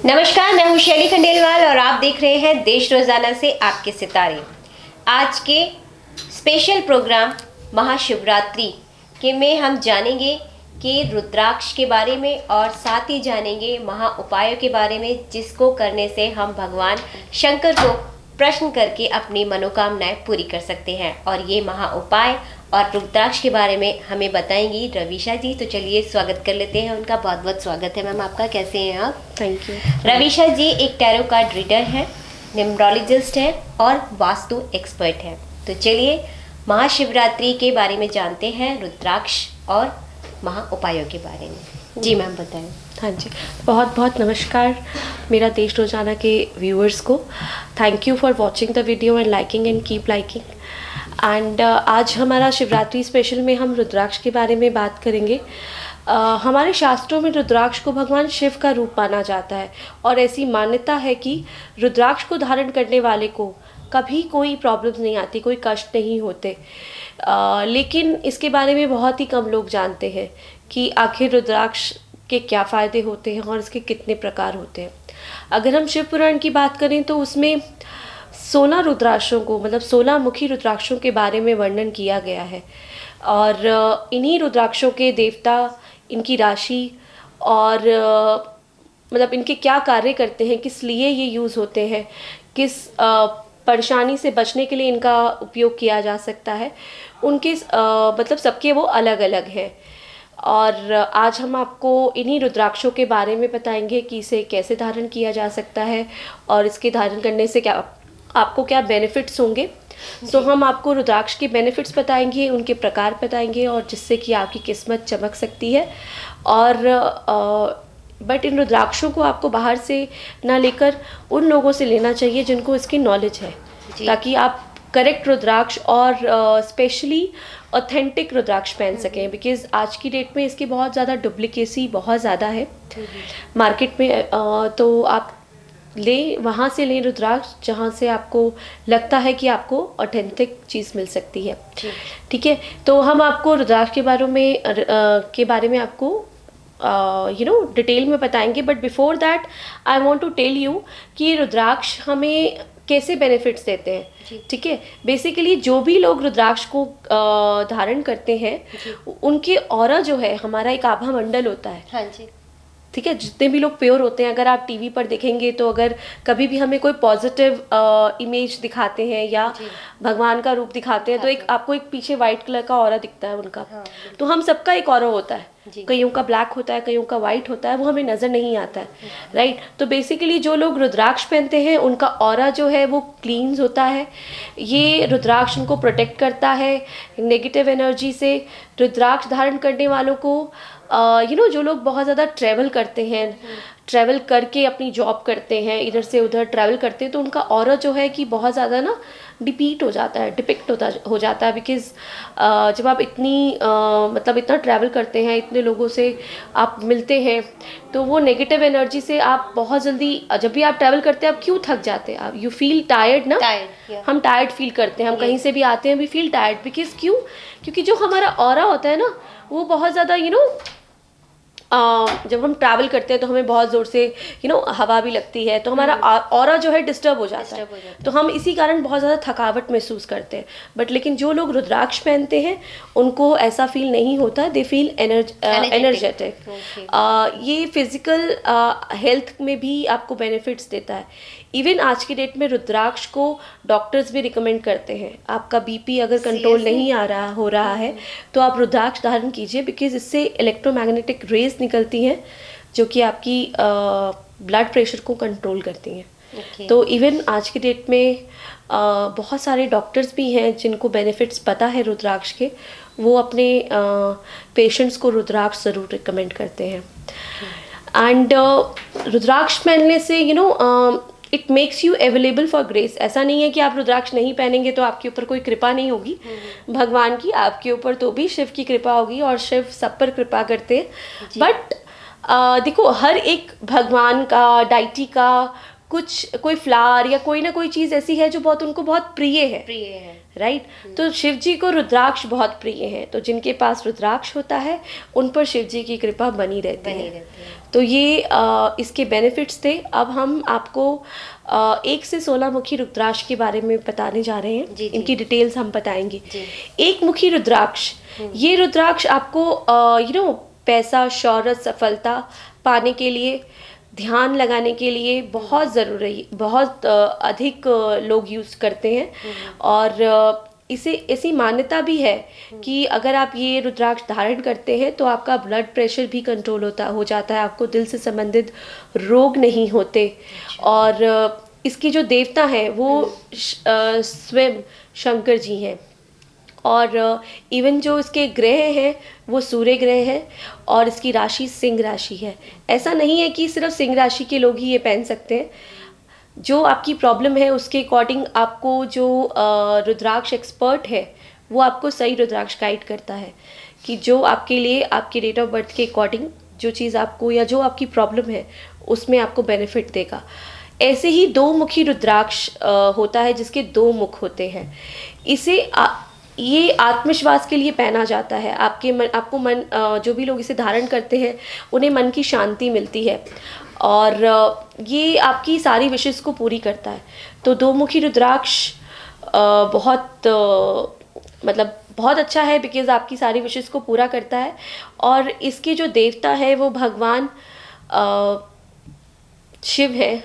नमस्कार, मैं हूं शैली खंडेलवाल और आप देख रहे हैं देश रोजाना से आपके सितारे। आज के स्पेशल प्रोग्राम महाशिवरात्रि के में हम जानेंगे कि रुद्राक्ष के बारे में और साथ ही जानेंगे महा उपायों के बारे में, जिसको करने से हम भगवान शंकर को प्रश्न करके अपनी मनोकामनाएं पूरी कर सकते हैं। और ये महा उपाय और रुद्राक्ष के बारे में हमें बताएंगी रवीशा जी। तो चलिए स्वागत कर लेते हैं उनका। बहुत बहुत स्वागत है मैम आपका। कैसे हैं आप? Thank you. रवीशा जी एक टैरो कार्ड रीडर है, न्यूमरोलॉजिस्ट है और वास्तु एक्सपर्ट है। तो चलिए महाशिवरात्रि के बारे में जानते हैं, रुद्राक्ष और महा उपायों के बारे में। जी मैम बताएं। हाँ जी, बहुत बहुत नमस्कार मेरा देश रोजाना के व्यूअर्स को। Thank you for watching the video and liking and keep liking. And आज हमारा शिवरात्रि स्पेशल में हम रुद्राक्ष के बारे में बात करेंगे। हमारे शास्त्रों में रुद्राक्ष को भगवान शिव का रूप माना जाता है और ऐसी मान्यता है कि रुद्राक्ष को धारण करने वाले को कभी कोई प्रॉब्लम्स नहीं आती, कोई कष्ट नहीं होते। लेकिन इसके बारे में बहुत ही कम लोग जानते हैं कि आखिर रुद्राक्ष के क्या फ़ायदे होते हैं और इसके कितने प्रकार होते हैं। अगर हम शिव पुराण की बात करें तो उसमें 16 रुद्राक्षों को, मतलब 16 मुखी रुद्राक्षों के बारे में वर्णन किया गया है। और इन्हीं रुद्राक्षों के देवता, इनकी राशि और मतलब इनके क्या कार्य करते हैं, किस लिए ये यूज़ होते हैं, किस परेशानी से बचने के लिए इनका उपयोग किया जा सकता है, उनके मतलब सबके वो अलग अलग हैं। और आज हम आपको इन्हीं रुद्राक्षों के बारे में बताएंगे कि इसे कैसे धारण किया जा सकता है और इसके धारण करने से क्या आपको क्या बेनिफिट्स होंगे। सो हम आपको रुद्राक्ष के बेनिफिट्स बताएंगे, उनके प्रकार बताएंगे और जिससे कि आपकी किस्मत चमक सकती है। और बट इन रुद्राक्षों को आपको बाहर से ना लेकर उन लोगों से लेना चाहिए जिनको इसकी नॉलेज है, ताकि आप करेक्ट रुद्राक्ष और स्पेशली ऑथेंटिक रुद्राक्ष पहन सकें। बिकॉज आज की डेट में इसकी बहुत ज़्यादा डुप्लीकेसी बहुत ज़्यादा है मार्केट में। तो आप वहाँ से लें रुद्राक्ष जहाँ से आपको लगता है कि आपको ऑथेंटिक चीज़ मिल सकती है। ठीक है, तो हम आपको रुद्राक्ष के बारे में आपको डिटेल में बताएंगे। But before that I want to tell you कि रुद्राक्ष हमें कैसे बेनिफिट्स देते हैं। ठीक है, बेसिकली जो भी लोग रुद्राक्ष को धारण करते हैं उनके ऑरा जो है, हमारा एक आभा मंडल होता है। हाँ जी। ठीक है, जितने भी लोग प्योर होते हैं, अगर आप टीवी पर देखेंगे तो अगर कभी भी हमें कोई पॉजिटिव इमेज दिखाते हैं या भगवान का रूप दिखाते हैं तो आपको एक पीछे वाइट कलर का ऑरा दिखता है उनका। तो हम सबका एक ऑरा होता है, कईयों का ब्लैक होता है, कईयों का वाइट होता है, वो हमें नज़र नहीं आता है। राइट, तो बेसिकली जो लोग रुद्राक्ष पहनते हैं उनका ऑरा जो है वो क्लीन्स होता है। ये रुद्राक्ष उनको प्रोटेक्ट करता है नेगेटिव एनर्जी से। रुद्राक्ष धारण करने वालों को जो लोग बहुत ज़्यादा ट्रैवल करते हैं, ट्रैवल करके अपनी जॉब करते हैं, इधर से उधर ट्रैवल करते हैं, तो उनका ऑरा जो है कि बहुत ज़्यादा ना डिपिक्ट हो जाता है। बिकॉज जब आप इतना ट्रैवल करते हैं, इतने लोगों से आप मिलते हैं, तो वो नेगेटिव एनर्जी से आप बहुत जल्दी, जब भी आप ट्रैवल करते हैं आप क्यों थक जाते हैं, आप यू फील टायर्ड ना। हम टायर्ड फील करते हैं, हम कहीं से भी आते हैं वी फील टायर्ड। बिकॉज क्योंकि जो हमारा ऑरा होता है ना वो बहुत ज़्यादा जब हम ट्रैवल करते हैं तो हमें बहुत ज़ोर से हवा भी लगती है, तो हमारा ऑरा जो है डिस्टर्ब हो जाता है। तो हम इसी कारण बहुत ज़्यादा थकावट महसूस करते हैं। बट लेकिन जो लोग रुद्राक्ष पहनते हैं उनको ऐसा फील नहीं होता, दे फील एनर्जेटिक। ये फिजिकल हेल्थ में भी आपको बेनिफिट्स देता है। इवन आज की डेट में रुद्राक्ष को डॉक्टर्स भी रिकमेंड करते हैं। आपका बीपी अगर कंट्रोल नहीं हो रहा है तो आप रुद्राक्ष धारण कीजिए, बिकॉज इससे इलेक्ट्रोमैग्नेटिक रेज निकलती हैं जो कि आपकी ब्लड प्रेशर को कंट्रोल करती हैं। तो इवन आज की डेट में बहुत सारे डॉक्टर्स भी हैं जिनको बेनिफिट्स पता है रुद्राक्ष के, वो अपने पेशेंट्स को रुद्राक्ष ज़रूर रिकमेंड करते हैं। एंड रुद्राक्ष पहनने से it makes you available for grace. ऐसा नहीं है कि आप रुद्राक्ष नहीं पहनेंगे तो आपके ऊपर कोई कृपा नहीं होगी भगवान की, आपके ऊपर तो भी शिव की कृपा होगी और शिव सब पर कृपा करते हैं। बट देखो, हर एक भगवान का, डाइटी का कोई फ्लावर या कोई ना कोई चीज़ ऐसी है जो उनको बहुत प्रिय है। राइट। तो शिव जी को रुद्राक्ष बहुत प्रिय है, तो जिनके पास रुद्राक्ष होता है उन पर शिव जी की कृपा बनी रहती है। तो ये इसके बेनिफिट्स थे। अब हम आपको 1 से 16 मुखी रुद्राक्ष के बारे में बताने जा रहे हैं। जी। इनकी डिटेल्स हम बताएंगे। एक मुखी रुद्राक्ष, ये रुद्राक्ष आपको पैसा, शौहरत, सफलता पाने के लिए, ध्यान लगाने के लिए बहुत ज़रूरी, बहुत अधिक लोग यूज़ करते हैं। और इसे ऐसी मान्यता भी है कि अगर आप ये रुद्राक्ष धारण करते हैं तो आपका ब्लड प्रेशर भी कंट्रोल हो जाता है, आपको दिल से संबंधित रोग नहीं होते। और इसके जो देवता हैं वो स्वयं शंकर जी हैं। और इवन जो इसके ग्रह हैं वो सूर्य ग्रह है और इसकी राशि सिंह राशि है। ऐसा नहीं है कि सिर्फ सिंह राशि के लोग ही ये पहन सकते हैं। जो आपकी प्रॉब्लम है उसके अकॉर्डिंग आपको जो रुद्राक्ष एक्सपर्ट है वो आपको सही रुद्राक्ष गाइड करता है कि जो आपके लिए आपके डेट ऑफ बर्थ के अकॉर्डिंग जो चीज़ आपको या जो आपकी प्रॉब्लम है उसमें आपको बेनिफिट देगा। ऐसे ही 2 मुखी रुद्राक्ष होता है जिसके 2 मुख होते हैं। ये आत्मविश्वास के लिए पहना जाता है। आपको मन जो भी लोग इसे धारण करते हैं उन्हें मन की शांति मिलती है और ये आपकी सारी विशेष को पूरी करता है। तो 2 मुखी रुद्राक्ष बहुत अच्छा है बिकॉज़ आपकी सारी विशेष को पूरा करता है। और इसके जो देवता है वो भगवान शिव है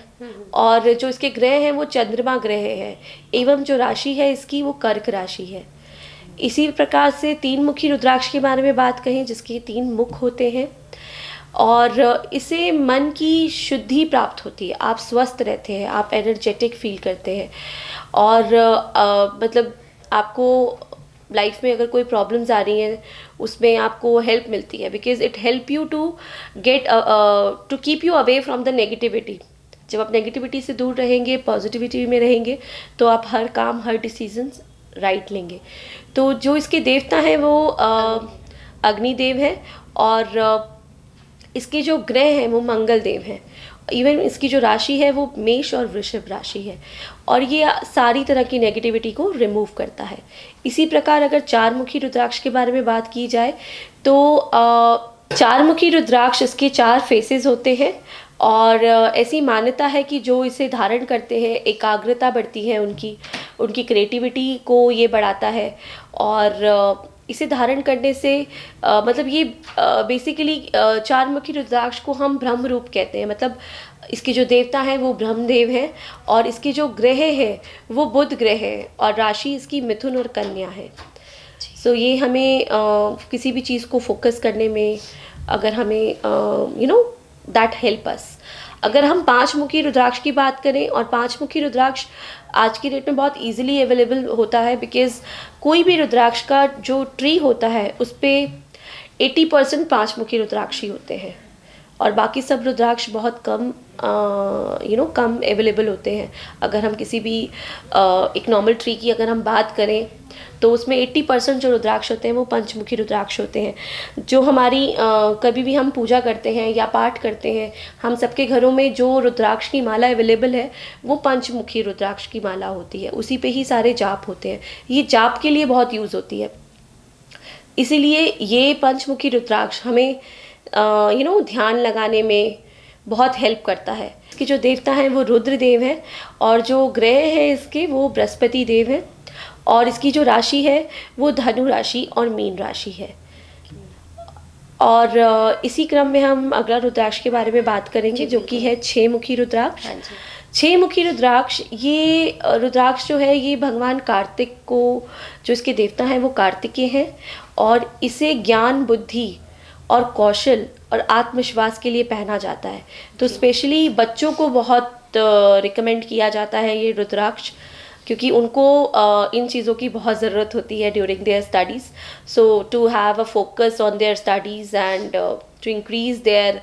और जो इसके ग्रह हैं वो चंद्रमा ग्रह है एवं जो राशि है इसकी वो कर्क राशि है। इसी प्रकार से 3 मुखी रुद्राक्ष के बारे में बात कहें जिसके 3 मुख होते हैं और इससे मन की शुद्धि प्राप्त होती है, आप स्वस्थ रहते हैं, आप एनर्जेटिक फील करते हैं और आपको लाइफ में अगर कोई प्रॉब्लम्स आ रही हैं उसमें आपको हेल्प मिलती है because it help you to keep you away from the negativity. जब आप नेगेटिविटी से दूर रहेंगे, पॉजिटिविटी में रहेंगे तो आप हर काम, हर डिसीजंस राइट लेंगे। तो जो इसके देवता हैं वो अग्निदेव है और इसके जो ग्रह हैं वो मंगल देव हैं। इवन इसकी जो राशि है वो मेष और वृषभ राशि है और ये सारी तरह की नेगेटिविटी को रिमूव करता है। इसी प्रकार अगर 4 मुखी रुद्राक्ष के बारे में बात की जाए तो 4 मुखी रुद्राक्ष इसके 4 फेसेस होते हैं और ऐसी मान्यता है कि जो इसे धारण करते हैं एकाग्रता बढ़ती है, उनकी क्रिएटिविटी को ये बढ़ाता है। और इसे धारण करने से ये बेसिकली 4 मुखी रुद्राक्ष को हम ब्रह्म रूप कहते हैं। मतलब इसके जो देवता हैं वो ब्रह्मदेव हैं और इसके जो ग्रह है वो बुध ग्रह है और राशि इसकी मिथुन और कन्या है। सो ये हमें किसी भी चीज़ को फोकस करने में अगर हमें दैट हेल्प अस। अगर हम 5 मुखी रुद्राक्ष की बात करें और 5 मुखी रुद्राक्ष आज की डेट में बहुत इजीली अवेलेबल होता है बिकॉज़ कोई भी रुद्राक्ष का जो ट्री होता है उस पर 80% 5 मुखी रुद्राक्ष ही होते हैं और बाकी सब रुद्राक्ष बहुत कम कम अवेलेबल होते हैं। अगर हम किसी भी एक नॉर्मल ट्री की अगर हम बात करें तो उसमें 80% जो रुद्राक्ष होते हैं वो पंचमुखी रुद्राक्ष होते हैं। जो हमारी कभी भी हम पूजा करते हैं या पाठ करते हैं, हम सबके घरों में जो रुद्राक्ष की माला अवेलेबल है वो पंचमुखी रुद्राक्ष की माला होती है, उसी पे ही सारे जाप होते हैं। ये जाप के लिए बहुत यूज़ होती है, इसीलिए ये पंचमुखी रुद्राक्ष हमें ध्यान लगाने में बहुत हेल्प करता है। इसके जो देवता हैं वो रुद्र देव हैं और जो ग्रह हैं इसके वो बृहस्पति देव हैं और इसकी जो राशि है वो धनु राशि और मीन राशि है। और इसी क्रम में हम अगला रुद्राक्ष के बारे में बात करेंगे जो कि है 6 मुखी रुद्राक्ष। 6 मुखी रुद्राक्ष, ये रुद्राक्ष जो है ये भगवान कार्तिक को, जो इसके देवता हैं वो कार्तिकेय हैं और इसे ज्ञान, बुद्धि और कौशल और आत्मविश्वास के लिए पहना जाता है। तो स्पेशली बच्चों को बहुत रिकमेंड किया जाता है ये रुद्राक्ष क्योंकि उनको इन चीज़ों की बहुत ज़रूरत होती है during their studies. So to have a focus on their studies and to increase their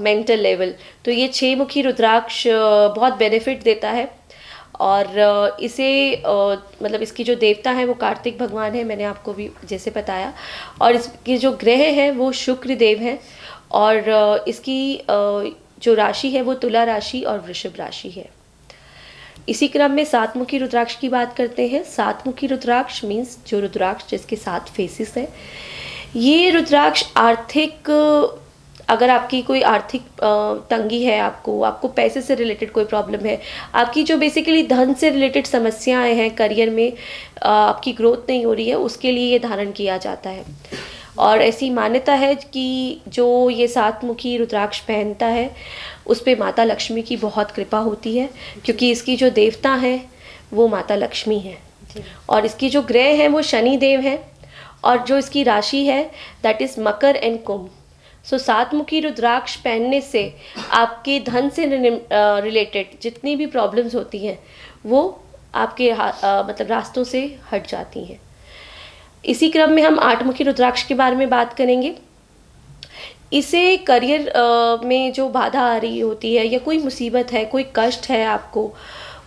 mental level. तो ये 6 मुखी रुद्राक्ष बहुत बेनिफिट देता है और इसे इसकी जो देवता है वो कार्तिक भगवान है, मैंने आपको भी जैसे बताया। और इसके जो ग्रह हैं वो शुक्र देव हैं और इसकी जो राशि है वो तुला राशि और वृषभ राशि है। इसी क्रम में 7 मुखी रुद्राक्ष की बात करते हैं। 7 मुखी रुद्राक्ष मीन्स जो रुद्राक्ष जिसके 7 फेसेस है। ये रुद्राक्ष आर्थिक, अगर आपकी कोई आर्थिक तंगी है, आपको पैसे से रिलेटेड कोई प्रॉब्लम है, आपकी जो बेसिकली धन से रिलेटेड समस्याएं हैं, करियर में आपकी ग्रोथ नहीं हो रही है, उसके लिए ये धारण किया जाता है। और ऐसी मान्यता है कि जो ये 7 मुखी रुद्राक्ष पहनता है उस पे माता लक्ष्मी की बहुत कृपा होती है, क्योंकि इसकी जो देवता है वो माता लक्ष्मी है और इसकी जो ग्रह हैं वो शनि देव हैं और जो इसकी राशि है दैट इज़ मकर एंड कुंभ। सो 7 मुखी रुद्राक्ष पहनने से आपके धन से रिलेटेड जितनी भी प्रॉब्लम्स होती हैं वो आपके मतलब रास्तों से हट जाती हैं। इसी क्रम में हम 8 मुखी रुद्राक्ष के बारे में बात करेंगे। इसे करियर में जो बाधा आ रही होती है या कोई मुसीबत है, कोई कष्ट है आपको,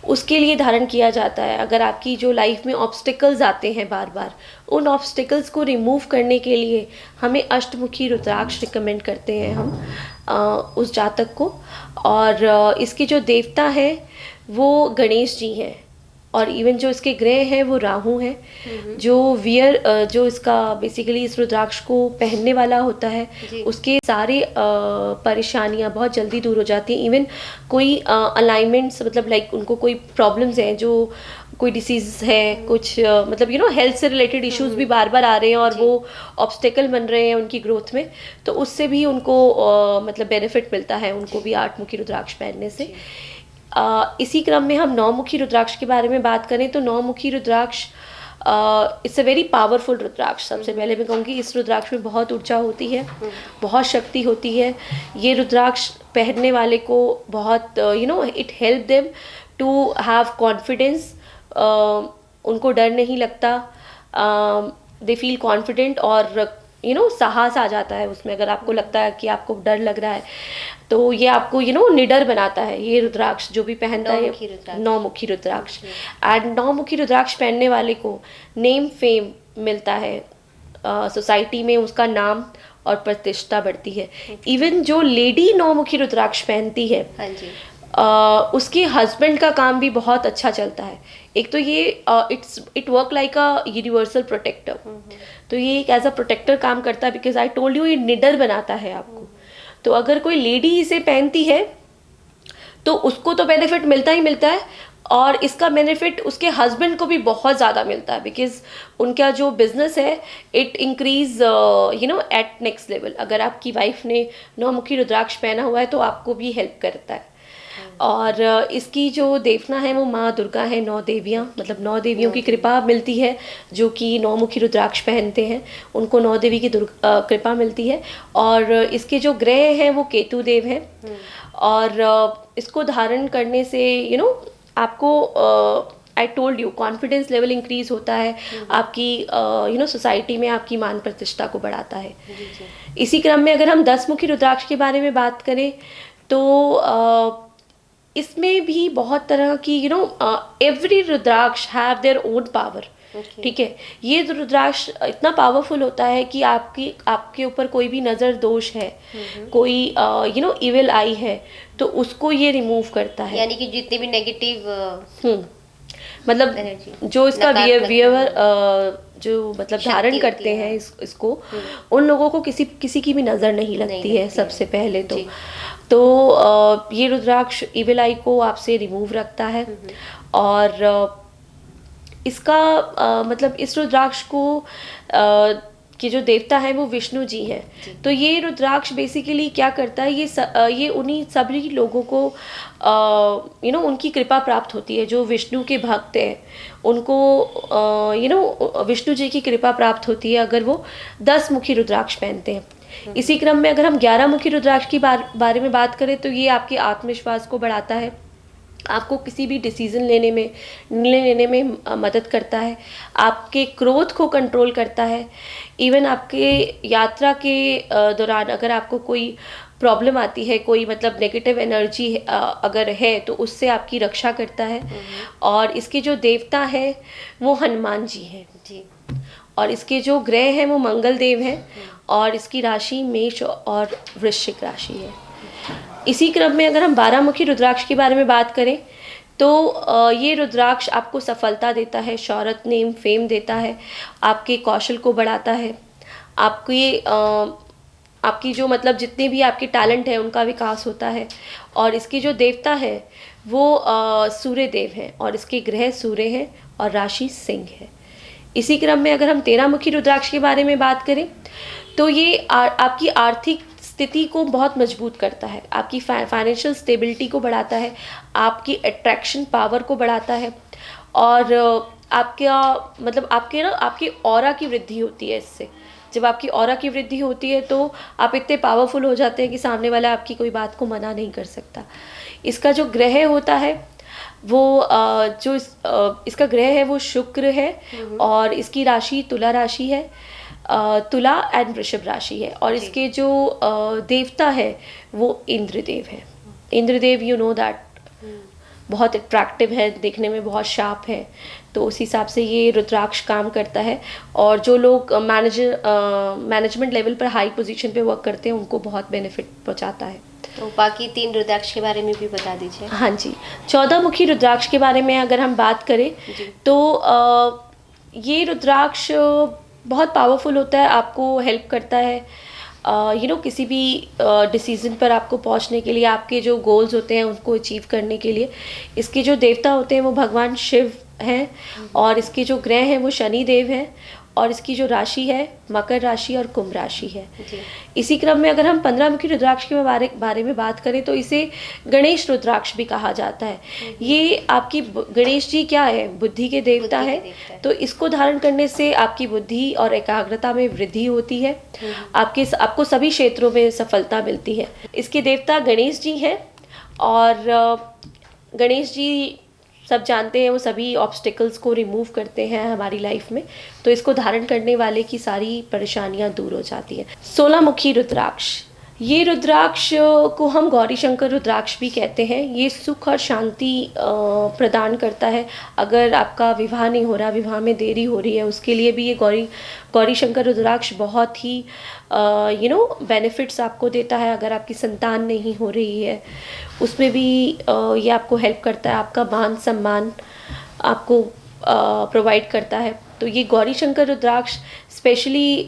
उसके लिए धारण किया जाता है। अगर आपकी जो लाइफ में ऑब्स्टिकल्स आते हैं बार बार, उन ऑब्स्टिकल्स को रिमूव करने के लिए हमें अष्टमुखी रुद्राक्ष रिकमेंड करते हैं हम उस जातक को। और इसके जो देवता है वो गणेश जी हैं और इवन जो इसके ग्रह हैं वो राहु हैं। जो इसका बेसिकली इस रुद्राक्ष को पहनने वाला होता है उसके सारे परेशानियां बहुत जल्दी दूर हो जाती हैं। इवन कोई अलाइनमेंट्स, मतलब लाइक उनको कोई प्रॉब्लम्स हैं, जो कोई डिसीज है, कुछ मतलब हेल्थ से रिलेटेड इश्यूज भी बार बार आ रहे हैं और वो ऑब्स्टेकल बन रहे हैं उनकी ग्रोथ में, तो उससे भी उनको मतलब बेनिफिट मिलता है उनको भी 8 मुखी रुद्राक्ष पहनने से। इसी क्रम में हम 9 मुखी रुद्राक्ष के बारे में बात करें तो 9 मुखी रुद्राक्ष इट्स अ वेरी पावरफुल रुद्राक्ष। सबसे पहले मैं कहूँगी इस रुद्राक्ष में बहुत ऊर्जा होती है, बहुत शक्ति होती है। ये रुद्राक्ष पहनने वाले को बहुत it help them to have confidence. उनको डर नहीं लगता, दे फील कॉन्फिडेंट और साहस आ जाता है उसमें। अगर आपको लगता है कि आपको डर लग रहा है तो ये आपको निडर बनाता है ये रुद्राक्ष जो भी पहनता है। 9 मुखी रुद्राक्ष एंड 9 मुखी रुद्राक्ष पहनने वाले को नेम फेम मिलता है, सोसाइटी में उसका नाम और प्रतिष्ठा बढ़ती है। इवन जो लेडी 9 मुखी रुद्राक्ष पहनती है उसके हस्बैंड का काम भी बहुत अच्छा चलता है। एक तो ये it work like a universal protector, तो ये एक एज अ प्रोटेक्टर काम करता है। बिकॉज आई टोल्ड यू ये निडर बनाता है आपको। तो अगर कोई लेडी इसे पहनती है तो उसको तो बेनिफिट मिलता ही मिलता है और इसका बेनिफिट उसके हस्बैंड को भी बहुत ज़्यादा मिलता है। बिकॉज उनका जो बिजनेस है it increase at next level. अगर आपकी वाइफ ने 9 मुखी रुद्राक्ष पहना हुआ है तो आपको भी हेल्प करता है। और इसकी जो देवता है वो माँ दुर्गा है। 9 देवियाँ, मतलब 9 देवियों की कृपा मिलती है जो कि 9 मुखी रुद्राक्ष पहनते हैं, उनको 9 देवी की कृपा मिलती है। और इसके जो ग्रह हैं वो केतु देव हैं और इसको धारण करने से आपको I told you confidence level increase होता है, आपकी सोसाइटी में आपकी मान प्रतिष्ठा को बढ़ाता है। इसी क्रम में अगर हम 10 मुखी रुद्राक्ष के बारे में बात करें तो इसमें भी बहुत तरह की every rudraksha have their own power. ठीक है, ये रुद्राक्ष इतना पावरफुल होता है कि आपके ऊपर कोई भी नज़र दोष है, कोई इविल आई है तो उसको ये रिमूव करता है। यानी कि जितने भी नेगेटिव मतलब जो इसका वियर जो मतलब धारण करते हैं इसको उन लोगों को किसी की भी नज़र नहीं लगती है सबसे पहले तो ये रुद्राक्ष इविल आई को आपसे रिमूव रखता है। और इसका मतलब इस रुद्राक्ष को कि जो देवता है वो विष्णु जी हैं। तो ये रुद्राक्ष बेसिकली क्या करता है, ये उन्हीं सभी लोगों को उनकी कृपा प्राप्त होती है। जो विष्णु के भक्त हैं उनको विष्णु जी की कृपा प्राप्त होती है अगर वो 10 मुखी रुद्राक्ष पहनते हैं। इसी क्रम में अगर हम 11 मुखी रुद्राक्ष की बारे में बात करें तो ये आपके आत्मविश्वास को बढ़ाता है, आपको किसी भी डिसीजन निर्णय लेने में मदद करता है, आपके क्रोध को कंट्रोल करता है। इवन आपके यात्रा के दौरान अगर आपको कोई प्रॉब्लम आती है, कोई मतलब नेगेटिव एनर्जी अगर है तो उससे आपकी रक्षा करता है। और इसके जो देवता है वो हनुमान जी हैं जी। और इसके जो ग्रह हैं वो मंगल देव हैं और इसकी राशि मेष और वृश्चिक राशि है। इसी क्रम में अगर हम 12 मुखी रुद्राक्ष के बारे में बात करें तो ये रुद्राक्ष आपको सफलता देता है, शौहरत, नेम, फेम देता है, आपके कौशल को बढ़ाता है, आपकी जो मतलब जितने भी आपके टैलेंट है उनका विकास होता है। और इसके जो देवता है वो सूर्य देव हैं और इसके ग्रह सूर्य हैं और राशि सिंह है। इसी क्रम में अगर हम 13 मुखी रुद्राक्ष के बारे में बात करें तो ये आपकी आर्थिक स्थिति को बहुत मजबूत करता है, आपकी फाइनेंशियल स्टेबिलिटी को बढ़ाता है, आपकी अट्रैक्शन पावर को बढ़ाता है और आपके ऑरा की वृद्धि होती है इससे। जब आपकी ऑरा की वृद्धि होती है तो आप इतने पावरफुल हो जाते हैं कि सामने वाला आपकी कोई बात को मना नहीं कर सकता। इसका जो ग्रह होता है वो इसका ग्रह है वो शुक्र है और इसकी राशि तुला राशि है, तुला एंड वृषभ राशि है। और इसके जो देवता है वो इंद्रदेव है। इंद्रदेव यू नो दैट बहुत अट्रैक्टिव है, देखने में बहुत शार्प है, तो उस हिसाब से ये रुद्राक्ष काम करता है। और जो लोग मैनेजमेंट लेवल पर हाई पोजीशन पे वर्क करते हैं उनको बहुत बेनिफिट पहुंचाता है। तो बाकी 3 रुद्राक्ष के बारे में भी बता दीजिए। हाँ जी, 14 मुखी रुद्राक्ष के बारे में अगर हम बात करें तो ये रुद्राक्ष बहुत पावरफुल होता है, आपको हेल्प करता है किसी भी डिसीजन पर आपको पहुंचने के लिए, आपके जो गोल्स होते हैं उनको अचीव करने के लिए। इसके जो देवता होते हैं वो भगवान शिव हैं और इसके जो ग्रह हैं वो शनि देव हैं और इसकी जो राशि है मकर राशि और कुंभ राशि है। इसी क्रम में अगर हम 15 मुखी रुद्राक्ष के बारे में बात करें तो इसे गणेश रुद्राक्ष भी कहा जाता है। ये आपकी गणेश जी क्या है, बुद्धि के देवता है, तो इसको धारण करने से आपकी बुद्धि और एकाग्रता में वृद्धि होती है, आपको सभी क्षेत्रों में सफलता मिलती है। इसके देवता गणेश जी हैं और गणेश जी सब जानते हैं वो सभी ऑब्स्टिकल्स को रिमूव करते हैं हमारी लाइफ में, तो इसको धारण करने वाले की सारी परेशानियां दूर हो जाती हैं। 16 मुखी रुद्राक्ष, ये रुद्राक्ष को हम गौरी शंकर रुद्राक्ष भी कहते हैं। ये सुख और शांति प्रदान करता है। अगर आपका विवाह नहीं हो रहा, विवाह में देरी हो रही है, उसके लिए भी ये गौरी शंकर रुद्राक्ष बहुत ही बेनिफिट्स आपको देता है। अगर आपकी संतान नहीं हो रही है उसमें भी ये आपको हेल्प करता है, आपका मान सम्मान आपको प्रोवाइड करता है। तो ये गौरी शंकर रुद्राक्ष स्पेशली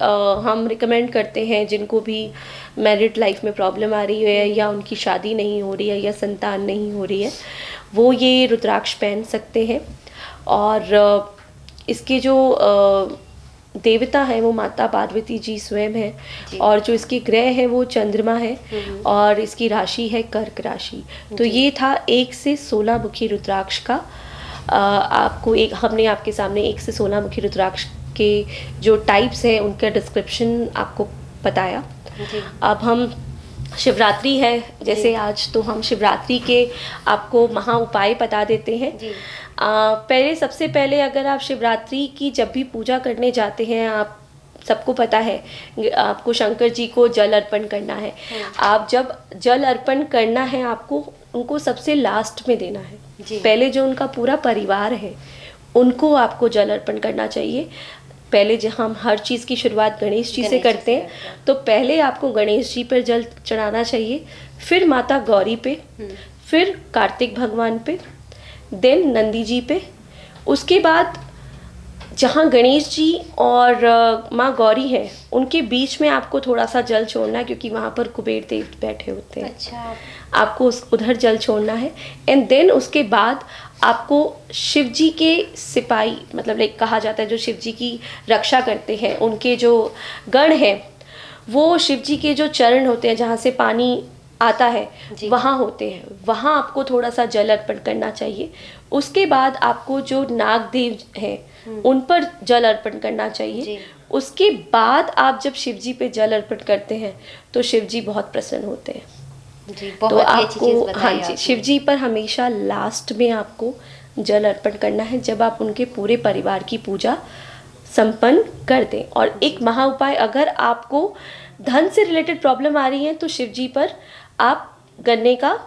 हम रिकमेंड करते हैं जिनको भी मैरिड लाइफ में प्रॉब्लम आ रही है या उनकी शादी नहीं हो रही है या संतान नहीं हो रही है, वो ये रुद्राक्ष पहन सकते हैं। और इसके जो देवता है वो माता पार्वती जी स्वयं है और जो इसकी ग्रह है वो चंद्रमा है और इसकी राशि है कर्क राशि। तो ये था 1 से 16 मुखी रुद्राक्ष का हमने आपके सामने 1 से 16 मुखी रुद्राक्ष के जो टाइप्स हैं उनका डिस्क्रिप्शन आपको बताया। अब हम शिवरात्रि है जैसे आज, तो हम शिवरात्रि के आपको महा उपाय बता देते हैं। सबसे पहले अगर आप शिवरात्रि की जब भी पूजा करने जाते हैं, आप सबको पता है आपको शंकर जी को जल अर्पण करना है। आप जब जल अर्पण करना है आपको उनको सबसे लास्ट में देना है। पहले जो उनका पूरा परिवार है उनको आपको जल अर्पण करना चाहिए। पहले जब हम हर चीज़ की शुरुआत गणेश जी से करते हैं तो पहले आपको गणेश जी पर जल चढ़ाना चाहिए, फिर माता गौरी पे, फिर कार्तिक भगवान पे, देन नंदी जी पे। उसके बाद जहाँ गणेश जी और माँ गौरी है उनके बीच में आपको थोड़ा सा जल छोड़ना है क्योंकि वहाँ पर कुबेर देव बैठे होते हैं। अच्छा। आपको उधर जल छोड़ना है। एंड देन उसके बाद आपको शिव जी के सिपाही, मतलब लाइक कहा जाता है जो शिव जी की रक्षा करते हैं, उनके जो गण हैं वो शिव जी के जो चरण होते हैं जहाँ से पानी आता है वहाँ होते हैं, वहाँ आपको थोड़ा सा जल अर्पण करना चाहिए। उसके बाद आपको जो नाग देव हैं उन पर जल अर्पण करना चाहिए। उसके बाद आप जब शिव जी पे जल अर्पण करते हैं तो शिव जी बहुत प्रसन्न होते हैं। तो आपको शिव जी पर हमेशा लास्ट में आपको जल अर्पण करना है जब आप उनके पूरे परिवार की पूजा संपन्न कर दें। और एक महा उपाय, अगर आपको धन से रिलेटेड प्रॉब्लम आ रही है तो शिव जी पर आप गन्ने का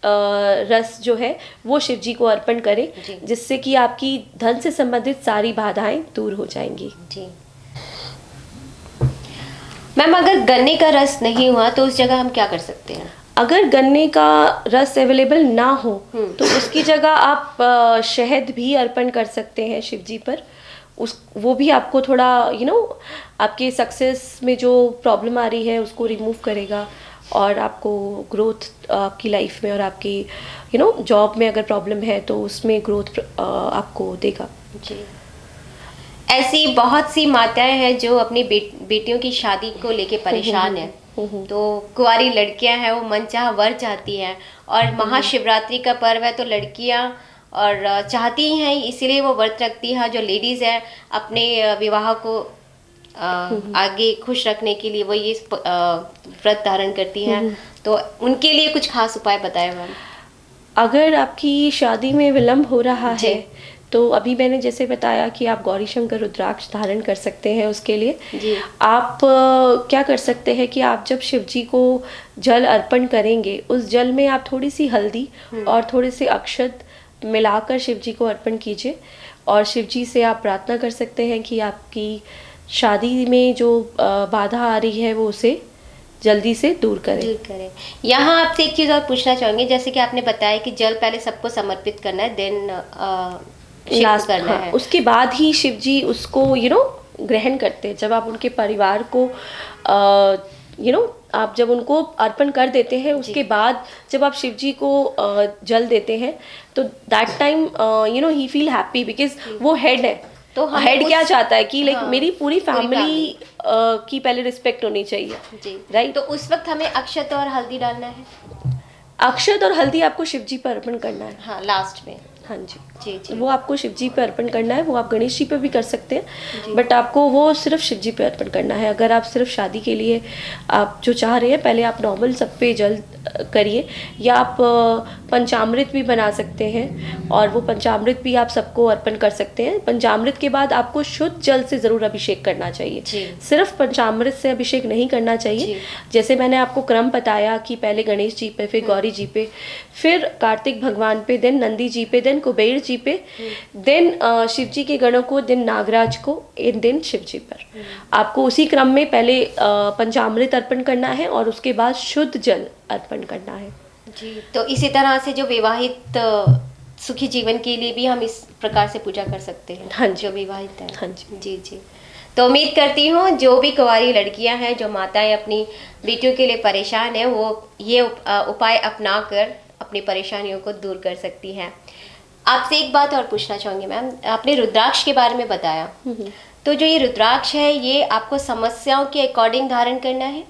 रस जो है वो शिव जी को अर्पण करें, जिससे कि आपकी धन से संबंधित सारी बाधाएं दूर हो जाएंगी। जी मैम, अगर गन्ने का रस नहीं हुआ तो उस जगह हम क्या कर सकते हैं? अगर गन्ने का रस अवेलेबल ना हो तो उसकी जगह आप शहद भी अर्पण कर सकते हैं शिव जी पर। वो भी आपको थोड़ा आपके सक्सेस में जो प्रॉब्लम आ रही है उसको रिमूव करेगा, और आपको ग्रोथ आपकी लाइफ में और आपकी जॉब में अगर प्रॉब्लम है तो उसमें ग्रोथ आपको देगा। जी, ऐसी बहुत सी माताएं हैं जो अपनी बेटियों की शादी को लेके परेशान है। तो कुंवारी लड़कियां हैं, वो मनचाहा वर चाहती हैं, और महाशिवरात्रि का पर्व है तो लड़कियां और चाहती ही हैं, इसीलिए वो व्रत रखती हैं। जो लेडीज है अपने विवाह को आगे खुश रखने के लिए वो ये व्रत धारण करती हैं। तो उनके लिए कुछ खास उपाय बताएं मैम। अगर आपकी शादी में विलंब हो रहा है तो अभी मैंने जैसे बताया कि आप गौरी शंकर रुद्राक्ष धारण कर सकते हैं। उसके लिए जी। आप क्या कर सकते हैं कि आप जब शिव जी को जल अर्पण करेंगे, उस जल में आप थोड़ी सी हल्दी और थोड़े से अक्षत मिलाकर शिव जी को अर्पण कीजिए, और शिव जी से आप प्रार्थना कर सकते हैं कि आपकी शादी में जो बाधा आ रही है वो उसे जल्दी से दूर करें। यहाँ आपसे एक चीज़ और पूछना चाहूँगी, जैसे कि आपने बताया कि जल पहले सबको समर्पित करना है, देन लास्ट करना है, उसके बाद ही शिव जी उसको ग्रहण करते हैं। जब आप उनके परिवार को आप जब उनको अर्पण कर देते हैं, उसके बाद जब आप शिव जी को जल देते हैं तो that time he feel happy, because वो हेड है। तो हेड क्या चाहता है कि लाइक मेरी पूरी फैमिली की पहले रिस्पेक्ट होनी चाहिए जी, राइट। तो उस वक्त हमें अक्षत और हल्दी डालना है। अक्षत और हल्दी आपको शिव जी पर अर्पण करना है, हाँ, लास्ट में। हाँ जी जी जी, वो आपको शिव जी पे अर्पण करना है। वो आप गणेश जी पे भी कर सकते हैं, बट आपको वो सिर्फ शिव जी पे अर्पण करना है। अगर आप सिर्फ शादी के लिए आप जो चाह रहे हैं, पहले आप नॉर्मल सब पे जल करिए, या आप पंचामृत भी बना सकते हैं, और वो पंचामृत भी आप सबको अर्पण कर सकते हैं। पंचामृत के बाद आपको शुद्ध जल से ज़रूर अभिषेक करना चाहिए, सिर्फ पंचामृत से अभिषेक नहीं करना चाहिए। जैसे मैंने आपको क्रम बताया कि पहले गणेश जी पे, फिर गौरी जी पे, फिर कार्तिक भगवान पे, देन नंदी जी पे, देन कुबेर जी पे, देन शिव जी के गणों को, देन नागराज को, एंड देन शिव जी पर। आपको उसी क्रम में पहले पंचामृत अर्पण करना है और उसके बाद शुद्ध जल अर्पण करना है जी। तो इसी तरह से जो विवाहित सुखी जीवन के लिए भी हम इस प्रकार से पूजा कर सकते हैं। हाँ जी, जो विवाहित है। हाँ जी जी जी। तो उम्मीद करती हूँ जो भी कुंवारी लड़कियां हैं, जो माताएं अपनी बेटियों के लिए परेशान हैं, वो ये उपाय अपना कर अपनी परेशानियों को दूर कर सकती हैं। आपसे एक बात और पूछना चाहूँगी मैम, आपने रुद्राक्ष के बारे में बताया, तो जो ये रुद्राक्ष है ये आपको समस्याओं के अकॉर्डिंग धारण करना है?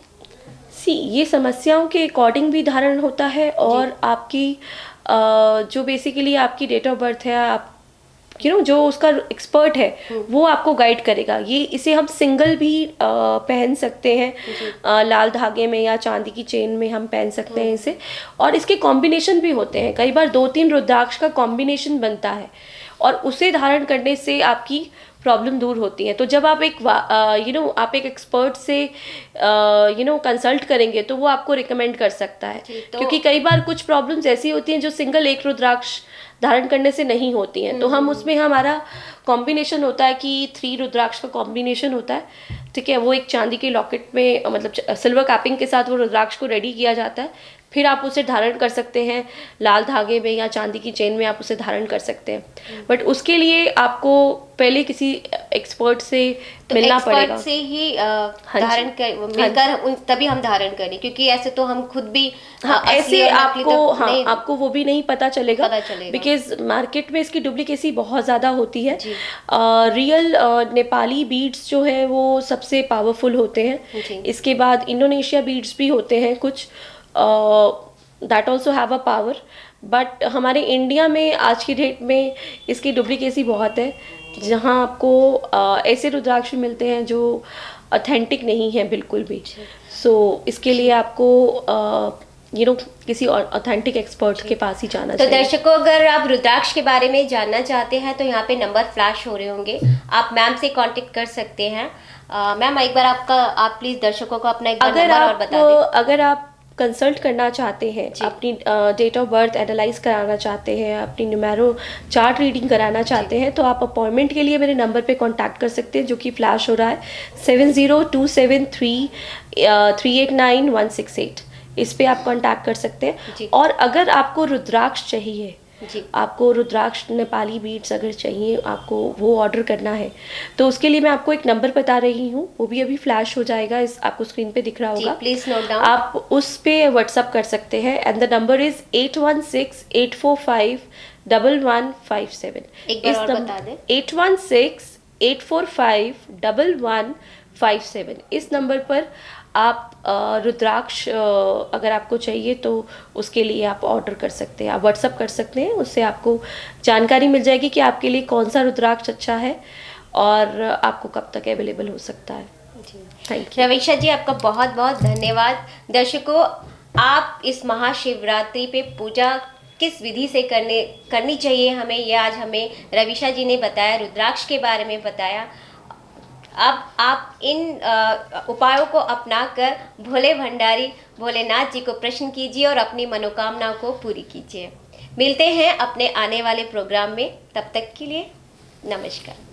ये समस्याओं के अकॉर्डिंग भी धारण होता है, और आपकी जो बेसिकली आपकी डेट ऑफ बर्थ है, आप जो उसका एक्सपर्ट है वो आपको गाइड करेगा। ये इसे हम सिंगल भी पहन सकते हैं, लाल धागे में या चांदी की चेन में हम पहन सकते हैं इसे, और इसके कॉम्बिनेशन भी होते हैं। कई बार 2-3 रुद्राक्ष का कॉम्बिनेशन बनता है, और उसे धारण करने से आपकी प्रॉब्लम दूर होती है। तो जब आप आप एक एक्सपर्ट से कंसल्ट करेंगे तो वो आपको रिकमेंड कर सकता है, क्योंकि कई बार कुछ प्रॉब्लम्स ऐसी होती हैं जो सिंगल एक रुद्राक्ष धारण करने से नहीं होती हैं। तो हम उसमें हमारा कॉम्बिनेशन होता है कि 3 रुद्राक्ष का कॉम्बिनेशन होता है, ठीक है। वो एक चांदी के लॉकेट में, मतलब सिल्वर कैपिंग के साथ वो रुद्राक्ष को रेडी किया जाता है, फिर आप उसे धारण कर सकते हैं लाल धागे में या चांदी की चेन में आप उसे धारण कर सकते हैं। बट उसके लिए आपको पहले किसी एक्सपर्ट से मिलना पड़ेगा, से ही धारण कर मिलकर तभी हम धारण करें, क्योंकि ऐसे तो हम खुद भी ऐसे आपको वो भी नहीं पता चलेगा, बिकॉज मार्केट में इसकी डुप्लीकेसी बहुत ज़्यादा होती है। रियल नेपाली बीड्स जो है वो सबसे पावरफुल होते हैं। इसके बाद इंडोनेशिया बीड्स भी होते हैं कुछ, that also have a power, but हमारे इंडिया में आज की डेट में इसकी डुप्लीकेसी बहुत है, जहाँ आपको ऐसे रुद्राक्ष मिलते हैं जो ऑथेंटिक नहीं है बिल्कुल भी। सो इसके लिए आपको किसी ऑथेंटिक एक्सपर्ट के पास ही जाना चाहिए। तो दर्शकों, अगर आप रुद्राक्ष के बारे में जानना चाहते हैं तो यहाँ पे नंबर फ्लैश हो रहे होंगे, आप मैम से कांटेक्ट कर सकते हैं। मैम, एक बार आप प्लीज दर्शकों को अपना एक बार नंबर और बता दें। अगर आप कंसल्ट करना चाहते हैं, अपनी डेट ऑफ बर्थ एनालाइज कराना चाहते हैं, अपनी न्यूमेरो चार्ट रीडिंग कराना चाहते हैं, तो आप अपॉइंटमेंट के लिए मेरे नंबर पे कांटेक्ट कर सकते हैं, जो कि फ्लैश हो रहा है 70273389 168। इस पे आप कांटेक्ट कर सकते जी। हैं। और अगर आपको रुद्राक्ष चाहिए, जी। आपको रुद्राक्ष नेपाली बीड्स अगर चाहिए, आपको वो ऑर्डर करना है, तो उसके लिए मैं आपको एक नंबर बता रही हूँ, वो भी अभी फ्लैश हो जाएगा, इस आपको स्क्रीन पे दिख रहा जी, होगा, प्लीज नोट डाउन। आप उस पे व्हाट्सअप कर सकते हैं। And the number is 8168451157। एक बार और बता दें। 8168451157। इस नंबर पर आप रुद्राक्ष अगर आपको चाहिए तो उसके लिए आप ऑर्डर कर सकते हैं, आप व्हाट्सअप कर सकते हैं, उससे आपको जानकारी मिल जाएगी कि आपके लिए कौन सा रुद्राक्ष अच्छा है और आपको कब तक अवेलेबल हो सकता है। Thank you. रवीशा जी, आपका बहुत बहुत धन्यवाद। दर्शकों, आप इस महाशिवरात्रि पे पूजा किस विधि से करनी चाहिए हमें, ये आज हमें रवीशा जी ने बताया, रुद्राक्ष के बारे में बताया। अब आप इन उपायों को अपनाकर भोले भंडारी भोलेनाथ जी को प्रसन्न कीजिए और अपनी मनोकामनाओं को पूरी कीजिए। मिलते हैं अपने आने वाले प्रोग्राम में, तब तक के लिए नमस्कार।